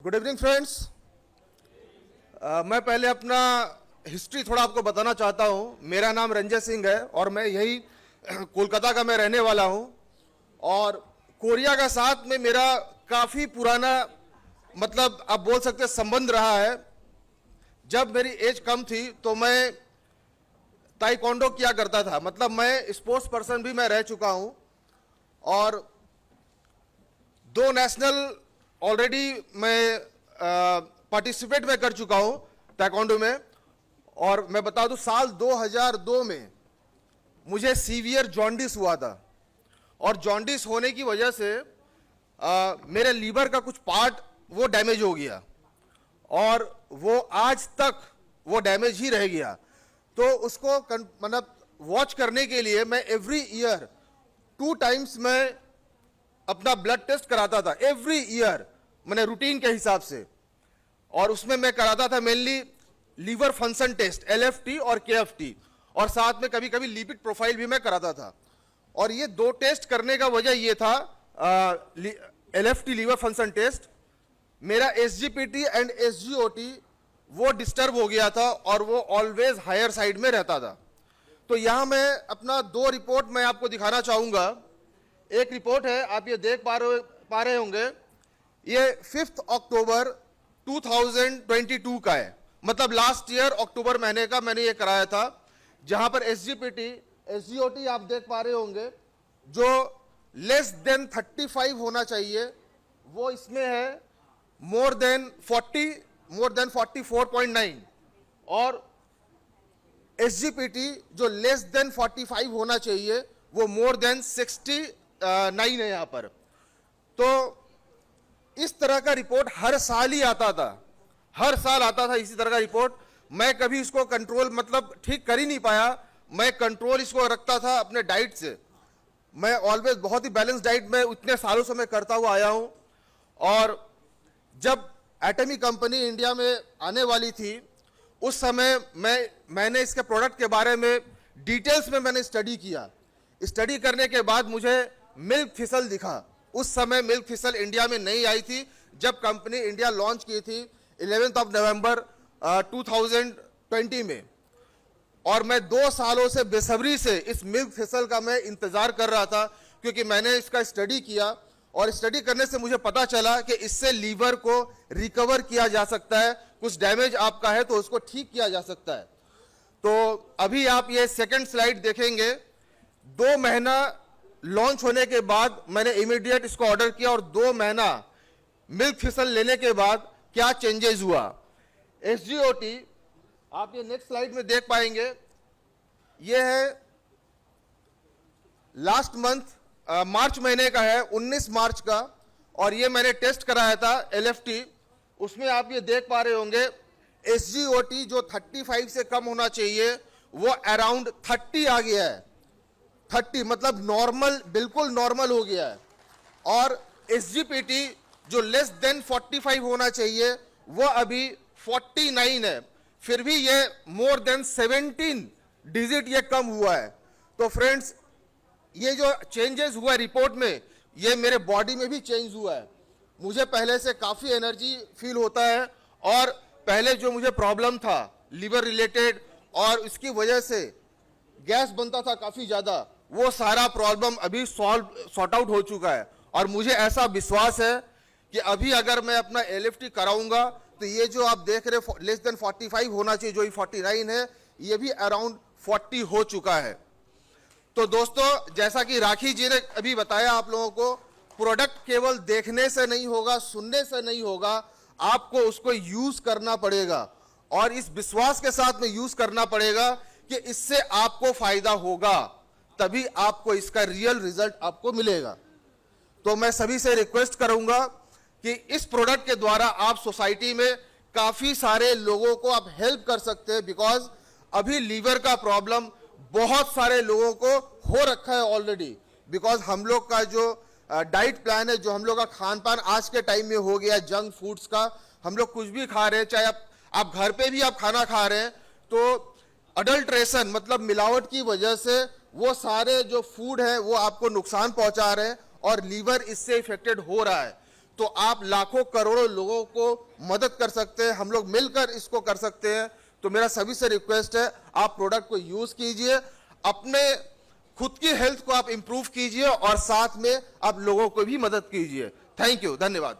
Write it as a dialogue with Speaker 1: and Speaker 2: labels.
Speaker 1: Good evening friends. मैं पहले अपना हिस्ट्री थोड़ा आपको बताना चाहता हूँ। मेरा नाम रंजय सिंह है और मैं यही कोलकाता का मैं रहने वाला हूँ। और कोरिया का साथ में मेरा काफ़ी पुराना मतलब आप बोल सकते संबंध रहा है। जब मेरी एज कम थी तो मैं ताइक्वांडो किया करता था, मतलब मैं स्पोर्ट्स पर्सन भी मैं रह चुका हूँ और 2 नेशनल ऑलरेडी मैं पार्टिसिपेट में कर चुका हूँ ताइक्वांडो में। और मैं बता दूँ साल 2002 में मुझे सीवियर जॉन्डिस हुआ था और जॉन्डिस होने की वजह से मेरे लीवर का कुछ पार्ट वो डैमेज हो गया और वो आज तक वो डैमेज ही रह गया। तो उसको मतलब वॉच करने के लिए मैं एवरी ईयर 2 टाइम्स मैं अपना ब्लड टेस्ट कराता था, एवरी ईयर मैंने रूटीन के हिसाब से। और उसमें मैं कराता था mainly liver function test LFT और KFT, और साथ में कभी कभी लिपिड प्रोफाइल भी मैं कराता था। और ये 2 टेस्ट करने का वजह ये था, LFT लीवर फंक्शन टेस्ट, मेरा SGPT एंड SGOT वो डिस्टर्ब हो गया था और वो ऑलवेज हायर साइड में रहता था। तो यहाँ मैं अपना 2 रिपोर्ट मैं आपको दिखाना चाहूँगा। एक रिपोर्ट है, आप ये देख पा रहे होंगे, ये 5 अक्टूबर 2022 का है, मतलब लास्ट ईयर अक्टूबर महीने का मैंने ये कराया था, जहां पर SGPT SGOT आप देख पा रहे होंगे जो लेस देन 35 होना चाहिए, वो इसमें है मोर देन 44.9, और SGPT जो लेस देन 45 होना चाहिए वो मोर देन 69 है यहाँ पर। तो इस तरह का रिपोर्ट हर साल ही आता था, हर साल आता था इसी तरह का रिपोर्ट। मैं कभी इसको कंट्रोल मतलब ठीक कर ही नहीं पाया। मैं कंट्रोल इसको रखता था अपने डाइट से। मैं ऑलवेज बहुत ही बैलेंस डाइट में इतने सालों से मैं करता हुआ आया हूँ। और जब एटमी कंपनी इंडिया में आने वाली थी उस समय मैंने इसके प्रोडक्ट के बारे में डिटेल्स में मैंने स्टडी किया। स्टडी करने के बाद मुझे मिल्क फिसल दिखा। उस समय मिल्क फिसल इंडिया में नहीं आई थी जब कंपनी इंडिया लॉन्च की थी 11 नवंबर 2020 में। और मैं 2 सालों से बेसब्री से इस मिल्क फिसल का मैं इंतजार कर रहा था, क्योंकि मैंने इसका स्टडी किया और स्टडी करने से मुझे पता चला कि इससे लीवर को रिकवर किया जा सकता है, कुछ डैमेज आपका है तो उसको ठीक किया जा सकता है। तो अभी आप ये सेकंड स्लाइड देखेंगे। 2 महीना लॉन्च होने के बाद मैंने इमीडिएट इसको ऑर्डर किया और 2 महीना मिल्क फिसल लेने के बाद क्या चेंजेस हुआ। SGOT आप ये नेक्स्ट स्लाइड में देख पाएंगे, ये है लास्ट मंथ मार्च महीने का है, 19 मार्च का, और ये मैंने टेस्ट कराया था LFT। उसमें आप ये देख पा रहे होंगे SGOT जो 35 से कम होना चाहिए वो अराउंड 30 आ गया है। 30 मतलब नॉर्मल, बिल्कुल नॉर्मल हो गया है। और SGPT जो लेस देन 45 होना चाहिए वो अभी 49 है। फिर भी ये मोर देन 17 डिजिट ये कम हुआ है। तो फ्रेंड्स, ये जो चेंजेस हुआ रिपोर्ट में, ये मेरे बॉडी में भी चेंज हुआ है। मुझे पहले से काफ़ी एनर्जी फील होता है और पहले जो मुझे प्रॉब्लम था लीवर रिलेटेड और इसकी वजह से गैस बनता था काफ़ी ज़्यादा, वो सारा प्रॉब्लम अभी सॉर्ट आउट हो चुका है। और मुझे ऐसा विश्वास है कि अभी अगर मैं अपना LFT कराऊंगा तो ये जो आप देख रहे लेस देन 45 होना चाहिए, जो ये 49 है, ये भी अराउंड 40 हो चुका है। तो दोस्तों, जैसा कि राखी जी ने अभी बताया आप लोगों को, प्रोडक्ट केवल देखने से नहीं होगा, सुनने से नहीं होगा, आपको उसको यूज करना पड़ेगा और इस विश्वास के साथ में यूज करना पड़ेगा कि इससे आपको फायदा होगा, तभी आपको इसका रियल रिजल्ट आपको मिलेगा। तो मैं सभी से रिक्वेस्ट करूंगा कि इस प्रोडक्ट के द्वारा आप सोसाइटी में काफी सारे लोगों को आप हेल्प कर सकते हैं। बिकॉज अभी लीवर का प्रॉब्लम बहुत सारे लोगों को हो रखा है ऑलरेडी। बिकॉज हम लोग का जो डाइट प्लान है, जो हम लोग का खान पान आज के टाइम में हो गया जंक फूड्स का, हम लोग कुछ भी खा रहे हैं, चाहे आप घर पे भी आप खाना खा रहे हैं, तो अडल्ट्रेशन मतलब मिलावट की वजह से वो सारे जो फूड है वो आपको नुकसान पहुंचा रहे हैं और लीवर इससे इफेक्टेड हो रहा है। तो आप लाखों करोड़ों लोगों को मदद कर सकते हैं, हम लोग मिलकर इसको कर सकते हैं। तो मेरा सभी से रिक्वेस्ट है, आप प्रोडक्ट को यूज कीजिए, अपने खुद की हेल्थ को आप इंप्रूव कीजिए और साथ में आप लोगों को भी मदद कीजिए। थैंक यू, धन्यवाद।